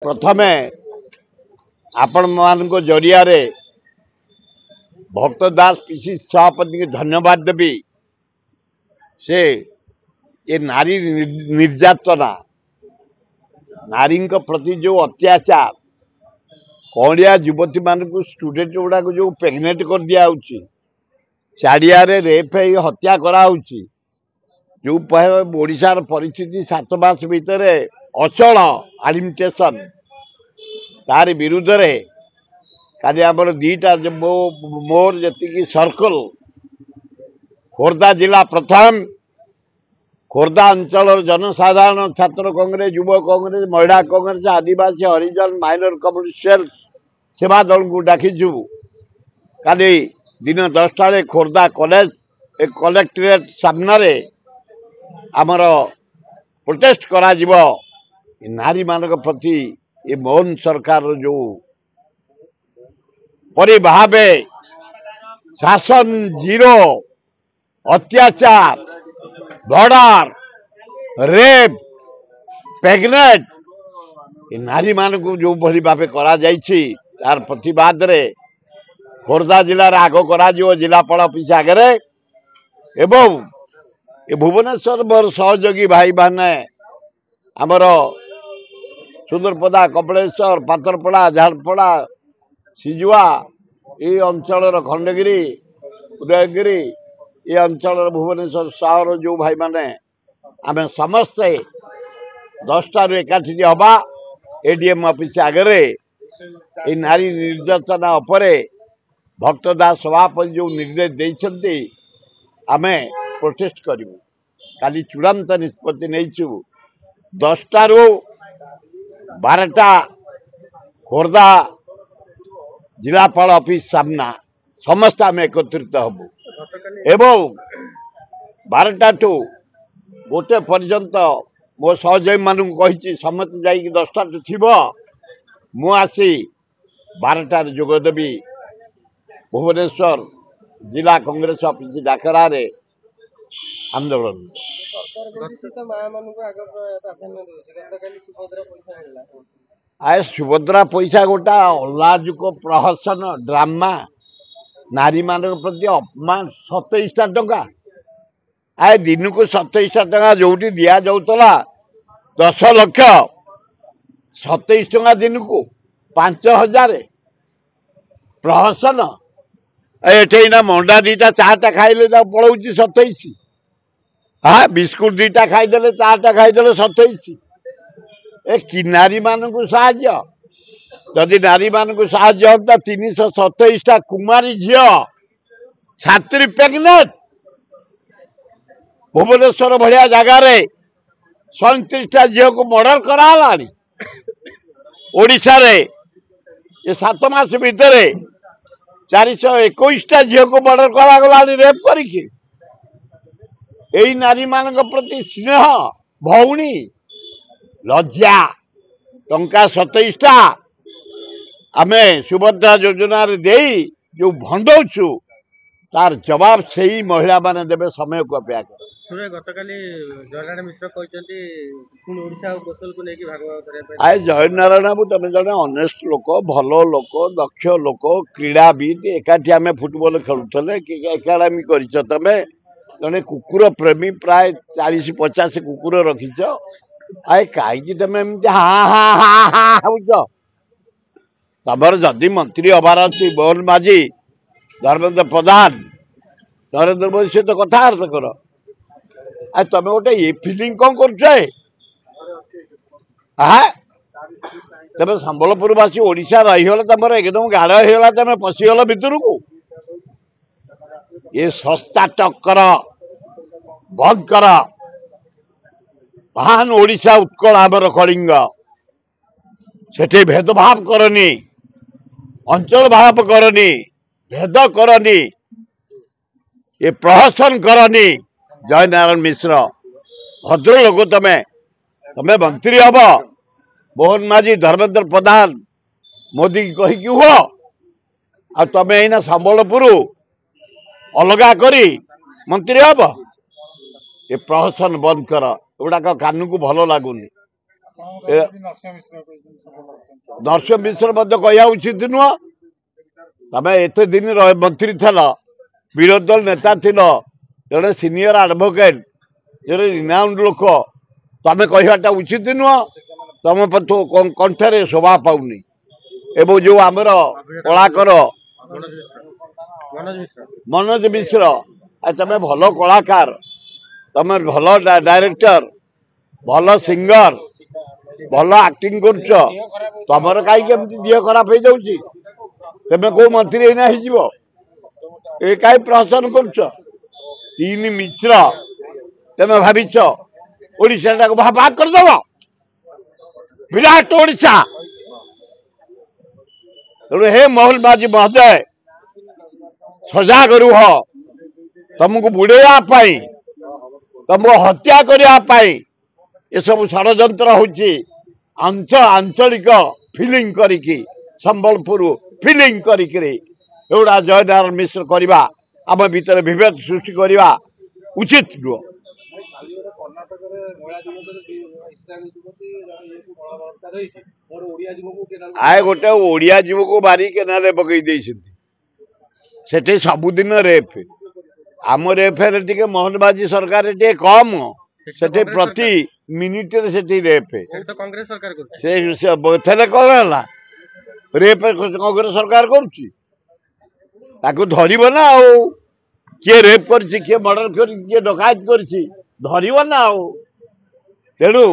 प्रथमे आपण मान जरिया भक्त दास पीसी सभापति को धन्यवाद देवी। से ये नारी निर्यातना नारी प्रति जो अत्याचार कौड़िया युवती मान स्टूडेंट गुड़ा जो प्रेग्नेंट कर दिया चारिया रेप हत्या कराऊँची जो ओडिशार परिस्थिति 7 मास भितर अचल एडमिनिस्ट्रेशन तार विरुद्ध रे काली आमर दीटा मोर जी सर्कल खोर्धा जिला प्रथम खोर्धा अंचल जनसाधारण छात्र कांग्रेस युव कांग्रेस महिला कांग्रेस आदिवासी हरिजन माइनर कम्युनिटी सेल्स सेवा दल को डाकिचु काली दिन 10टा खोर्धा कॉलेज एक कलेक्टरेट सामने आमर प्रोटेस्ट करा जिवो नारी मानक प्रति ये मोहन सरकार जो परि भावे शासन जीरो अत्याचार बॉर्डर रेप प्रेग्नेंट ये नारी मान को जो भली भावे करा जाइछि तार प्रतिवाद रे खोर्धा जिला रे आगो करा जिवो जिलापाल ऑफिस आगे एवं ये भुवनेश्वर मोर सहयोगी भाई माने आमर सुंदरपदा कपिलेश्वर पाथरपड़ा झारपड़ा सिजुआ ये अंचल खंडगिरी उदयगिरी ये अंचल भुवनेश्वर सहर जो भाई माने आम समस्ते 10टा एकाठी हवा एडीएम ऑफिस आगे ये नारी निर्यातना उपरे भक्त दास सभापति जो निर्देश देइछन्ति आमे प्रोटेस्ट करूँ काली चूड़ांत निष्पत्ति नहीं 10टा रू 12टा खोर्धा जिलापाल ऑफिस सामना समस्त आम एकत्रित हबू एवं 12टा टू गोटे पर्यंत मो सहयोगी मान कही समस्त जा 10टा टू थी मु आसी 12टार जोगदेवी भुवनेश्वर जिला कांग्रेस ऑफिस डाकरा आंदोलन आए सुभद्रा पैसा गोटा अलाजुक प्रहसन ड्रामा नारी मान प्रति अपमान 27टा टंका आए दिन को 27टा टंका जो दि जाऊला 10 लाख 27 टंका दिन को 5000 प्रहसन एठेना मंडा 2टा 4टा खाइले पलाऊ 27 हाँ बिस्कुट 2टा खाईदे 4टा खाईदे 27 ए कि नारी मान को साहाय्य जदि नारी मान को साहाय्य होता 327टा कुमारी झील छात्री प्रेग्नेंट भुवनेश्वर भाया जगार 37टा झील को मर्डर कराला ओडिशा रे ये 7 मास भितर 421टा झील को मर्डर करागला रेप करिके यही नारी मान प्रति स्नेह भौणी लज्जा टंका 27टा आमे सुभद्रा योजना रे देई जो भंडौछु तार जवाब से ही महिला माने देबे समय को अपेक्षा कर गतकाली जयनारायण मिश्र कहते ओडिशा और कोशल को लेकिन भागवत आए जयनारायण बाबू तुम जड़े अनेस्ट लोक भल लोक दक्ष लोक क्रीड़ाविद एकाठी आम फुटबॉल खेलुले एकाडेमी कर जड़े कुकुर प्रेमी प्राय 40-50 कुकुर रखीच आए कहीं तुम एमती हाँ हाँ हाँ हाँ हूँ तमर जदि मंत्री हबार अच्छी मोहन माझी धर्मेंद्र प्रधान नरेंद्र मोदी सहित कथबार्ता कर तुम गोटे ये फिलिंग कौन कर तुम संबलपुरवासी ओडिशा रहीगल तुम एकदम गाढ़ होगा तुम पशिगल भितर को ये सस्ता टक्कर बंद कर महान ओडिशा उत्कल आमर कलिंग सेठी भेदभाव करनी अंचल भाव करनी भेद करनी ये प्रहसन करनी जयनारायण मिश्र भद्र लोक तमें मंत्री हम मोहन माझी धर्मेंद्र प्रधान मोदी कहीकि हुआ आ तमें एना संबलपुर अलगा करी मंत्री हम ये प्रहसन बंद कर एगुड़ाक कान को भल लगुनि नरसिंह मिश्र कह उचित नुह तमें एत दिन मंत्री थल विरोधी दल नेता थिल जड़े सीनियर एडवोकेट जड़े रिनाउंड लोक तमें कहवाटा उचित नुह तुम कंठे शोभा पाऊनी एवं जो आमर कलाकार मनोज मिश्र तमें भल कलाकार तमें भल डायरेक्टर भल सिंगर भल एक्टिंग कर तुमर कहीं दिह खराब हो जाऊँगी तेमे को मंत्री एना हो कहीं प्रहसन कर तीन मिश्र तेमे भाविच ओडिशा भाग करदेव विराट ओडिशा तेणु हे मोहन बाजी महोदय सजाग रुह तुमको बुड़ाई तुमको हत्या करने ये सब षड्यंत्र होची आंचलिक फिलिंग करिकी संबलपुर फिलिंग करिकी एवढा जयनारायण मिश्र करवा आम भीतर विभेद सृष्टि करवा उचित नुह आए गोटे ओडिया जीव को मारी केनाले पकई सेठी सबुदिन रेप आम रेप टे मोहन बाजी सरकार टे कम सेठी प्रति मिनिट से रेप कांग्रेस सरकार से कौन है रेप कांग्रेस सरकार कर धरब ना किए रेप कर मर्डर कर डकायत कर तेणु